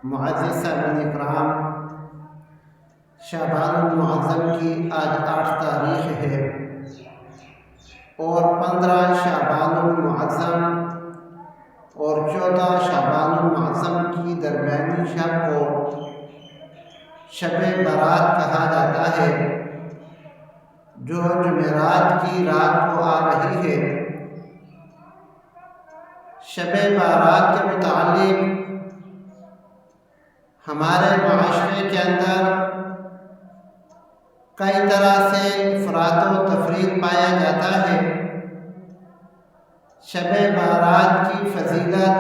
معزز سامعین اکرام، شعبان المعظم کی آج 8 تاریخ ہے اور 15 شعبان المعظم اور 14 شعبان المعظم کی درمیانی شب کو شب برات کہا جاتا ہے، جو جمعرات کی رات کو آ رہی ہے۔ شب برات کے متعلق ہمارے معاشرے کے اندر کئی طرح سے افراط و تفریط پایا جاتا ہے۔ شب برات کی فضیلت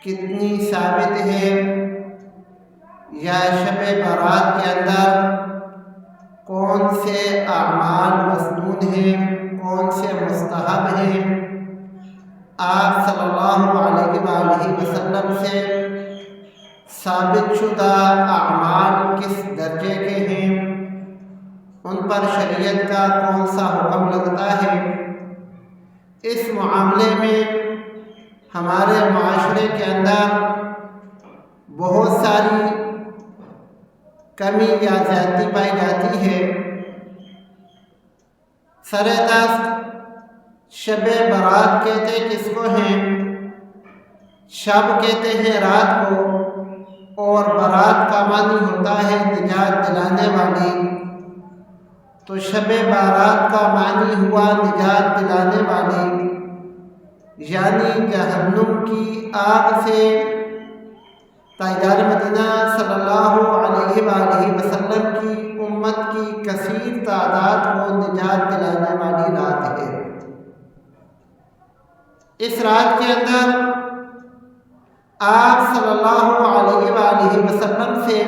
کتنی ثابت ہے، یا شب برات کے اندر کون سے اعمال مسنون ہیں، کون سے مستحب ہیں، آپ صلی اللہ علیہ وآلہ وسلم سے ثابت شدہ اعمال کس درجے کے ہیں، ان پر شریعت کا کون سا حکم لگتا ہے۔ اس معاملے میں ہمارے معاشرے کے اندر بہت ساری کمی یا زیادتی پائی جاتی ہے۔ سر دست شب برات کہتے کس کو ہیں؟ شب کہتے ہیں رات کو، اور برات کا معنی ہوتا ہے نجات دلانے والی، تو شب برات کا معنی ہوا نجات دلانے والی، یعنی جہنم کی آگ سے تاجدار مدینہ صلی اللہ علیہ وآلہ وسلم کی امت کی کثیر تعداد کو نجات دلانے والی رات ہے۔ اس رات کے اندر آپ صلی اللہ علیہ وآلہ وسلم سے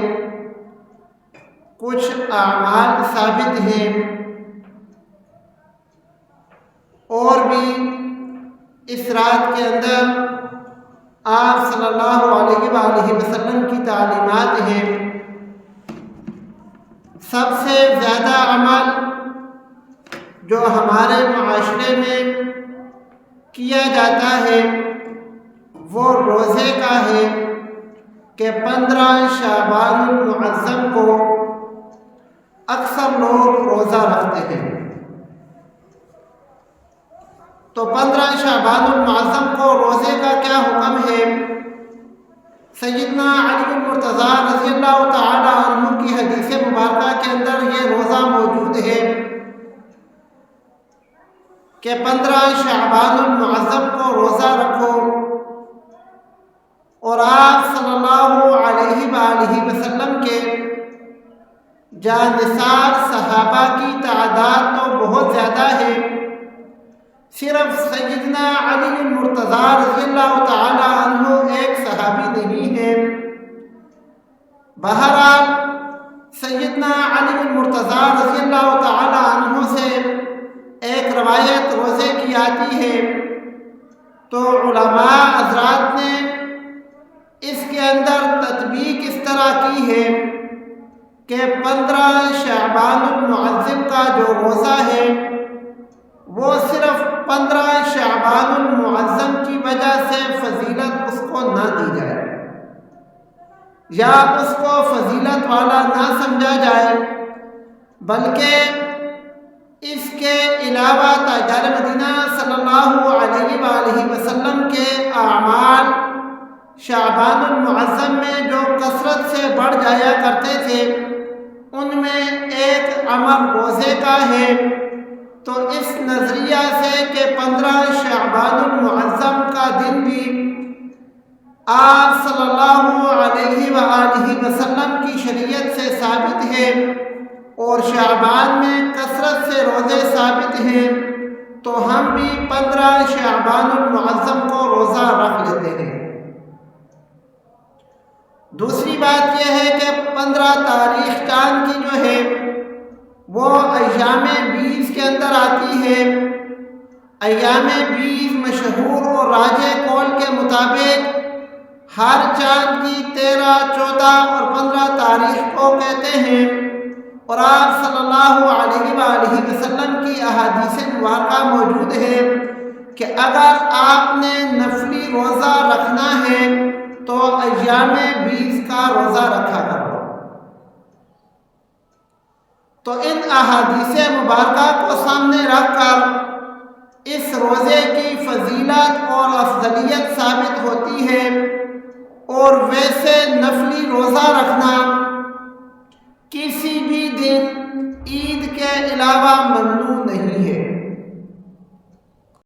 کچھ اعمال ثابت ہیں، اور بھی اس رات کے اندر آپ صلی اللہ علیہ وآلہ وسلم کی تعلیمات ہیں۔ سب سے زیادہ عمل جو ہمارے معاشرے میں کیا جاتا ہے وہ روزے کا ہے کہ 15 شعبان المعظم کو اکثر لوگ روزہ رکھتے ہیں۔ تو 15 شعبان المعظم کو روزے کا کیا حکم ہے؟ سیدنا علی المرتضیٰ رضی اللہ تعالی عنہ کی حدیث مبارکہ کے اندر یہ روزہ موجود ہے کہ 15 شعبان المعظم کو روزہ رکھو، اور آپ صلی اللہ علیہ وآلہ وسلم کے جانثار صحابہ کی تعداد تو بہت زیادہ ہے، صرف سیدنا علی المرتضیٰ رضی اللہ تعالی عنہ ایک صحابی نہیں ہے۔ بہرحال سیدنا علی المرتضیٰ رضی اللہ تعالی عنہ سے ایک روایت روزے کی آتی ہے، تو علماء حضرات نے اس کے اندر تطبیق اس طرح کی ہے کہ 15 شعبان المعظم کا جو روزہ ہے وہ صرف 15 شعبان المعظم کی وجہ سے فضیلت اس کو نہ دی جائے، یا اس کو فضیلت والا نہ سمجھا جائے، بلکہ اس کے علاوہ تاجدار مدینہ صلی اللہ علیہ وآلہ وسلم کے اعمال شعبان المعظم میں جو کثرت سے بڑھ جایا کرتے تھے، ان میں ایک عمل روزے کا ہے۔ تو اس نظریہ سے کہ 15 شعبان المعظم کا دن بھی آپ صلی اللہ علیہ وآلہ وسلم کی شریعت سے ثابت ہے، اور شعبان میں کثرت سے روزے ثابت ہیں، تو ہم بھی 15 شعبان المعظم کو روزہ رکھ لیتے ہیں۔ دوسری بات یہ ہے کہ 15 تاریخ چاند کی جو ہے وہ ایام 20 کے اندر آتی ہے۔ ایام 20 مشہور اور راجح قول کے مطابق ہر چاند کی 13، 14 اور 15 تاریخ کو کہتے ہیں، اور آپ صلی اللہ علیہ وآلہ وسلم کی احادیث مبارکہ موجود ہے کہ اگر آپ نے نفلی روزہ رکھنا ہے تو ایام 20 کا روزہ رکھا کرو۔ تو ان احادیث مبارکہ کو سامنے رکھ کر اس روزے کی فضیلت اور افضلیت ثابت ہوتی ہے، اور ویسے نفلی روزہ رکھنا کسی بھی دن عید کے علاوہ ممنوع